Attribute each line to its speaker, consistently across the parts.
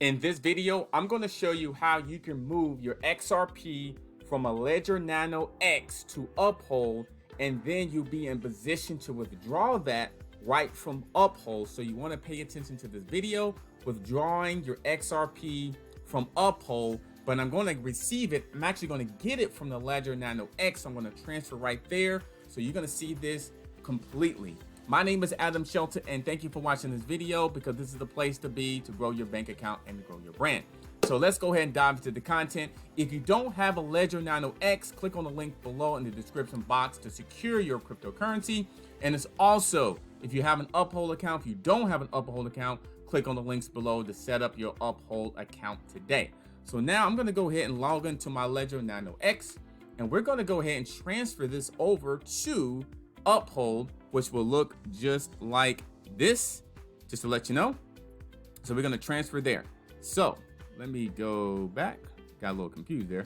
Speaker 1: In this video, I'm going to show you how you can move your XRP from a Ledger Nano X to Uphold, and then you'll be in position to withdraw that right from Uphold. So you want to pay attention to this video, withdrawing your XRP from Uphold, but I'm going to receive it. I'm actually going to get it from the Ledger Nano X. I'm going to transfer right there. So you're going to see this completely. My name is Adam Shelton, and thank you for watching this video, because this is the place to be to grow your bank account and to grow your brand. So let's go ahead and dive into the content. If you don't have a Ledger Nano X, click on the link below in the description box to secure your cryptocurrency. And it's also, if you have an Uphold account, if you don't have an Uphold account, click on the links below to set up your Uphold account today. So now I'm going to go ahead and log into my Ledger Nano X, and we're going to go ahead and transfer this over to Uphold, which will look just like this, just to let you know. So we're going to transfer there. So let me go back. Got a little confused there.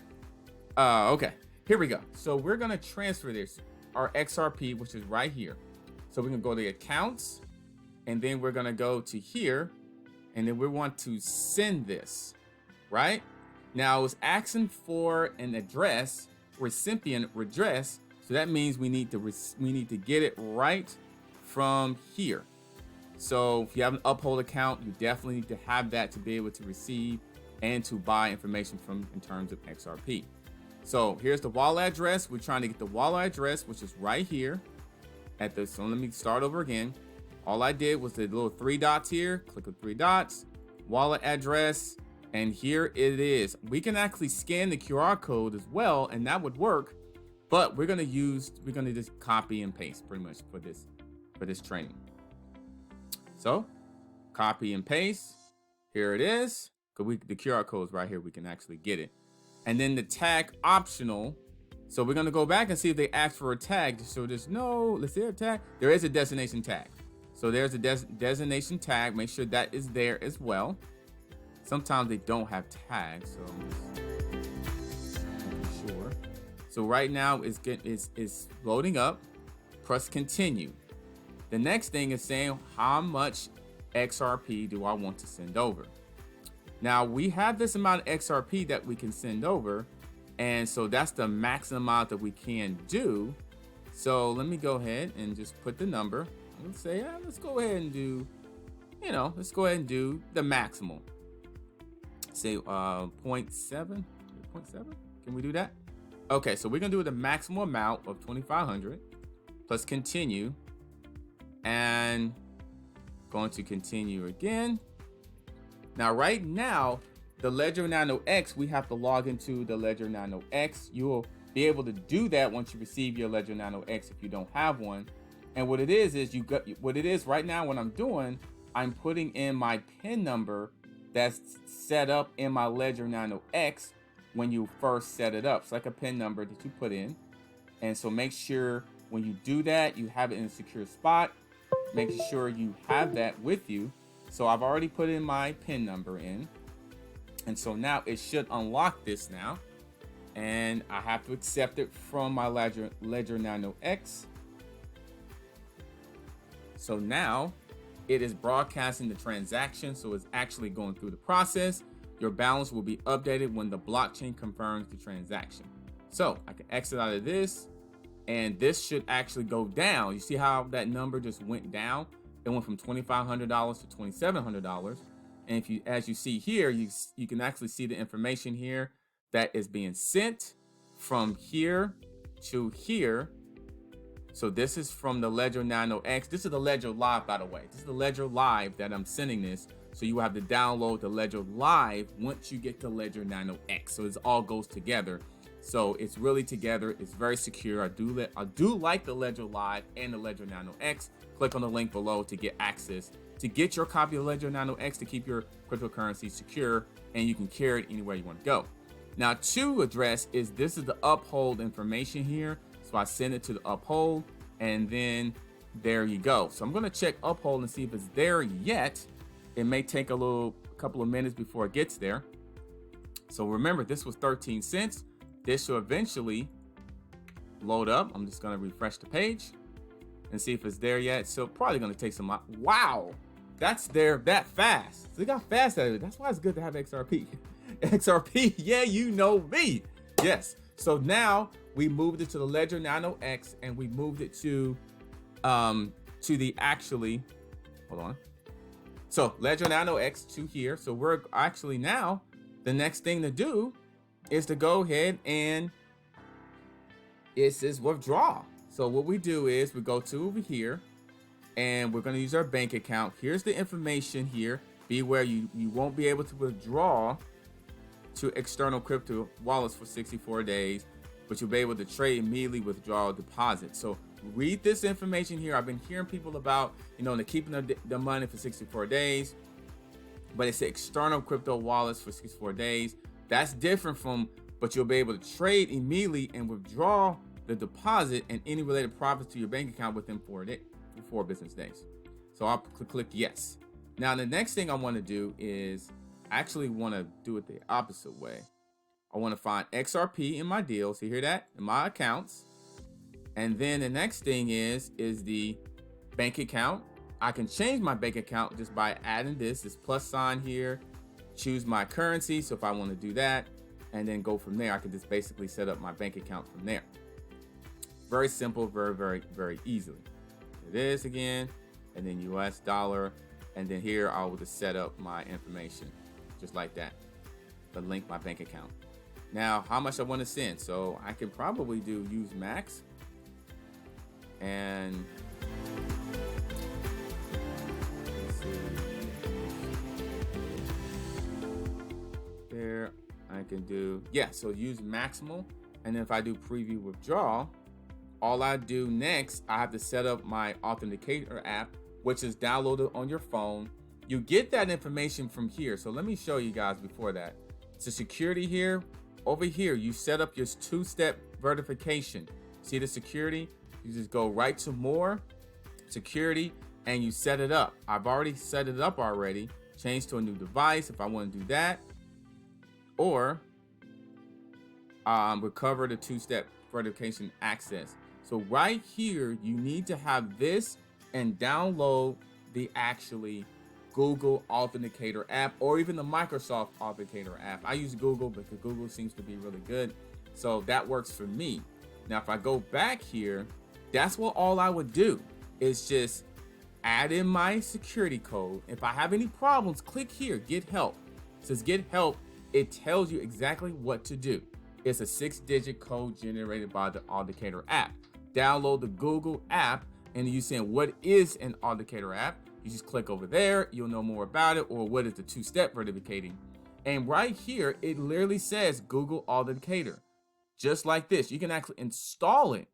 Speaker 1: Okay, here we go. So we're going to transfer this, our XRP, which is right here. So we're going to go to accounts, and then we're going to go to here, and then we want to send this, right? Now it's asking for an address, recipient address. So that means we need to get it right from here. So if you have an Uphold account, you definitely need to have that to be able to receive and to buy information from in terms of XRP. So here's the wallet address. We're trying to get the wallet address, which is right here at this. So let me start over again. All I did was the little three dots here. Click the three dots, wallet address, and here it is. We can actually scan the QR code as well, and that would work. But we're gonna just copy and paste pretty much for this training. So copy and paste. Here it is. The QR code is right here. We can actually get it. And then the tag optional. So we're gonna go back and see if they ask for a tag. So there's no, let's see a tag. There is a destination tag. So there's a destination tag. Make sure that is there as well. Sometimes they don't have tags, so I'm just sure. So right now it's loading up. Press continue. The next thing is saying how much XRP do I want to send over. Now we have this amount of XRP that we can send over, and so that's the maximum amount that we can do. So let me go ahead and just put the number. Let's say let's go ahead and do, let's go ahead and do the maximum. Say 0.7. Can we do that? Okay, so we're gonna do the maximum amount of 2,500. Plus continue, and going to continue again. Now right now, the Ledger Nano X, we have to log into the Ledger Nano X. You will be able to do that once you receive your Ledger Nano X if you don't have one. And what it is right now, what I'm doing, I'm putting in my PIN number that's set up in my Ledger Nano X when you first set it up. It's like a PIN number that you put in. And so make sure when you do that, you have it in a secure spot. Make sure you have that with you. So I've already put in my PIN number in. And so now it should unlock this now. And I have to accept it from my Ledger Nano X. So now it is broadcasting the transaction. So it's actually going through the process. Your balance will be updated when the blockchain confirms the transaction. So I can exit out of this, and this should actually go down. You see how that number just went down? It went from $2,500 to $2,700. And if you, as you see here, you can actually see the information here that is being sent from here to here. So this is from the Ledger Nano X. This is the Ledger Live, by the way. This is the Ledger Live that I'm sending this. So you have to download the Ledger Live once you get to Ledger Nano X. So it all goes together. So it's really together. It's very secure. I do like the Ledger Live and the Ledger Nano X. Click on the link below to get access, to get your copy of Ledger Nano X, to keep your cryptocurrency secure, and you can carry it anywhere you want to go. Now to address is, this is the Uphold information here. So I send it to the Uphold, and then there you go. So I'm going to check Uphold and see if it's there yet. It may take a couple of minutes before it gets there. So remember, this was 13 cents. This should eventually load up. I'm just going to refresh the page and see if it's there yet. So probably going to take some. Wow. that's there that fast. So they got fast at it. That's why it's good to have XRP. XRP, yeah, you know me. Yes. So now we moved it to the Ledger Nano X, and we moved it to the actually, hold on. So Ledger Nano X to here. So we're actually now, the next thing to do is to go ahead and it says withdraw. So what we do is we go to over here, and we're going to use our bank account. Here's the information here. Beware, you won't be able to withdraw to external crypto wallets for 64 days, but you'll be able to trade immediately, withdraw, deposit. So read this information here. I've been hearing people about, they're keeping the money for 64 days, but it's external crypto wallets for 64 days. That's different from, but you'll be able to trade immediately and withdraw the deposit and any related profits to your bank account within 4 business days. So I'll click yes. Now the next thing I want to do is I actually want to do it the opposite way. I want to find XRP in my deals. You hear that? In my accounts. And then the next thing is the bank account. I can change my bank account just by adding this plus sign here, choose my currency. So if I want to do that and then go from there, I can just basically set up my bank account from there. Very simple, very, very, very easily. It is again, and then US dollar. And then here I will just set up my information just like that, to link my bank account. Now, how much I want to send. So I can probably use max. And let's see. There I can do, so use maximal. And then if I do preview withdrawal, all I do next, I have to set up my authenticator app, which is downloaded on your phone. You get that information from here. So let me show you guys before that. So security here, over here, you set up your 2-step verification. See the security? You just go right to more security and you set it up. I've already set it up already. Change to a new device if I want to do that. Or recover the 2-step verification access. So right here, you need to have this and download the actually Google Authenticator app, or even the Microsoft Authenticator app. I use Google because Google seems to be really good. So that works for me. Now, if I go back here, that's what all I would do is just add in my security code. If I have any problems, click here, get help. It says get help. It tells you exactly what to do. It's a 6-digit code generated by the Authenticator app. Download the Google app, and you saying what is an Authenticator app? You just click over there, you'll know more about it, or what is the 2-step verification. And right here, it literally says Google Authenticator. Just like this, you can actually install it.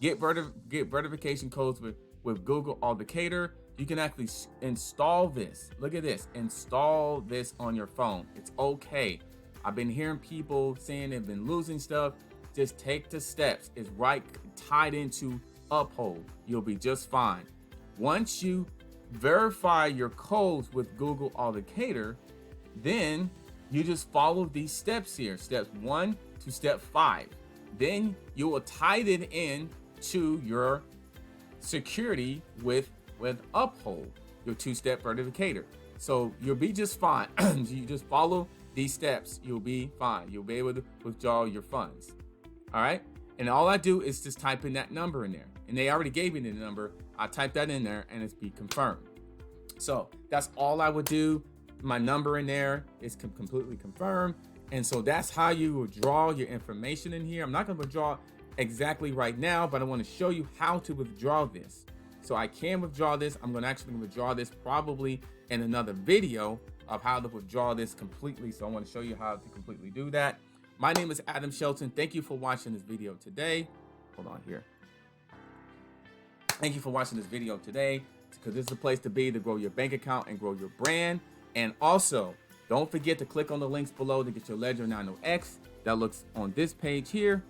Speaker 1: Get verification codes with Google Authenticator. You can actually install this. Look at this, install this on your phone. It's okay. I've been hearing people saying they've been losing stuff. Just take the steps. It's right tied into Uphold. You'll be just fine. Once you verify your codes with Google Authenticator, then you just follow these steps here, steps 1 to step 5. Then you will tie it in to your security with Uphold, your 2-step verificator. So you'll be just fine. You just follow these steps, you'll be fine. You'll be able to withdraw your funds. All right. And all I do is just type in that number in there. And they already gave me the number. I type that in there and it's be confirmed. So that's all I would do. My number in there is completely confirmed. And so that's how you withdraw your information in here. I'm not going to withdraw exactly right now, but I want to show you how to withdraw this. So I can withdraw this. I'm going to actually withdraw this probably in another video of how to withdraw this completely. So I want to show you how to completely do that. My name is Adam Shelton. Thank you for watching this video today. Hold on here. Thank you for watching this video today, because this is the place to be to grow your bank account and grow your brand. And also, don't forget to click on the links below to get your Ledger Nano X. That looks on this page here.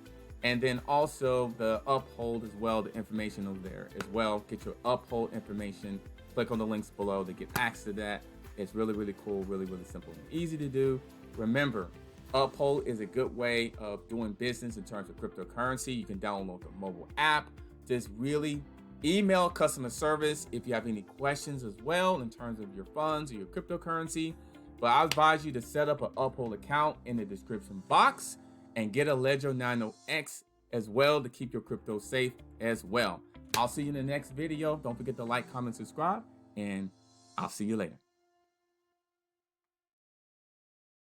Speaker 1: And then also the Uphold as well, the information over there as well. Get your Uphold information. Click on the links below to get access to that. It's really, really cool, really, really simple and easy to do. Remember, Uphold is a good way of doing business in terms of cryptocurrency. You can download the mobile app. Just really Email customer service if you have any questions as well in terms of your funds or your cryptocurrency. But I advise you to set up an Uphold account in the description box and get a Ledger Nano X as well to keep your crypto safe as well. I'll see you in the next video. Don't forget to like, comment, subscribe, and I'll see you later.